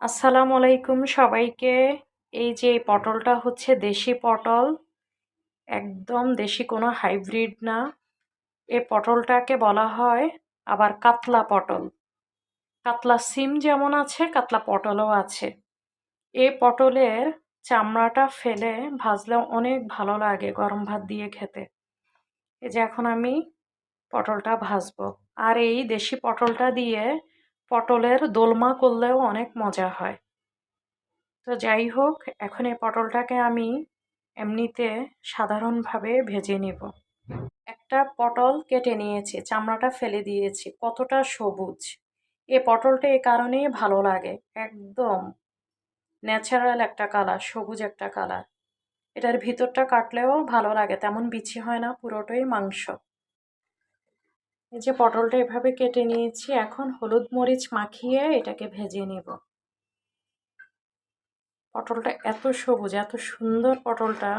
আসসালামু আলাইকুম সবাইকে। এই যে এই পটলটা হচ্ছে দেশি পটল, একদম দেশি, কোনো হাইব্রিড না। এই পটলটাকে বলা হয় আবার কাতলা পটল। কাতলা সিম যেমন আছে, কাতলা পটলও আছে। এই পটলের চামড়াটা ফেলে ভাজলে অনেক ভালো লাগে গরম ভাত দিয়ে খেতে। এই যে এখন আমি পটলটা ভাজবো। আর এই দেশি পটলটা দিয়ে পটলের দোলমা করলেও অনেক মজা হয়। তো যাই হোক, এখন এই পটলটাকে আমি এমনিতে সাধারণভাবে ভেজে নিব। একটা পটল কেটে নিয়েছি, চামড়াটা ফেলে দিয়েছি, কতটা সবুজ। এই পটলটা এই কারণেই ভালো লাগে, একদম ন্যাচারাল একটা কালার, সবুজ একটা কালার। এটার ভিতরটা কাটলেও ভালো লাগে, তেমন বিচি হয় না, পুরোটাই মাংস। এই যে পটলটা এভাবে কেটে নিয়েছি, এখন হলুদ মরিচ মাখিয়ে এটাকে ভেজে নিব। পটলটা এত সবুজ, এত সুন্দর পটলটা,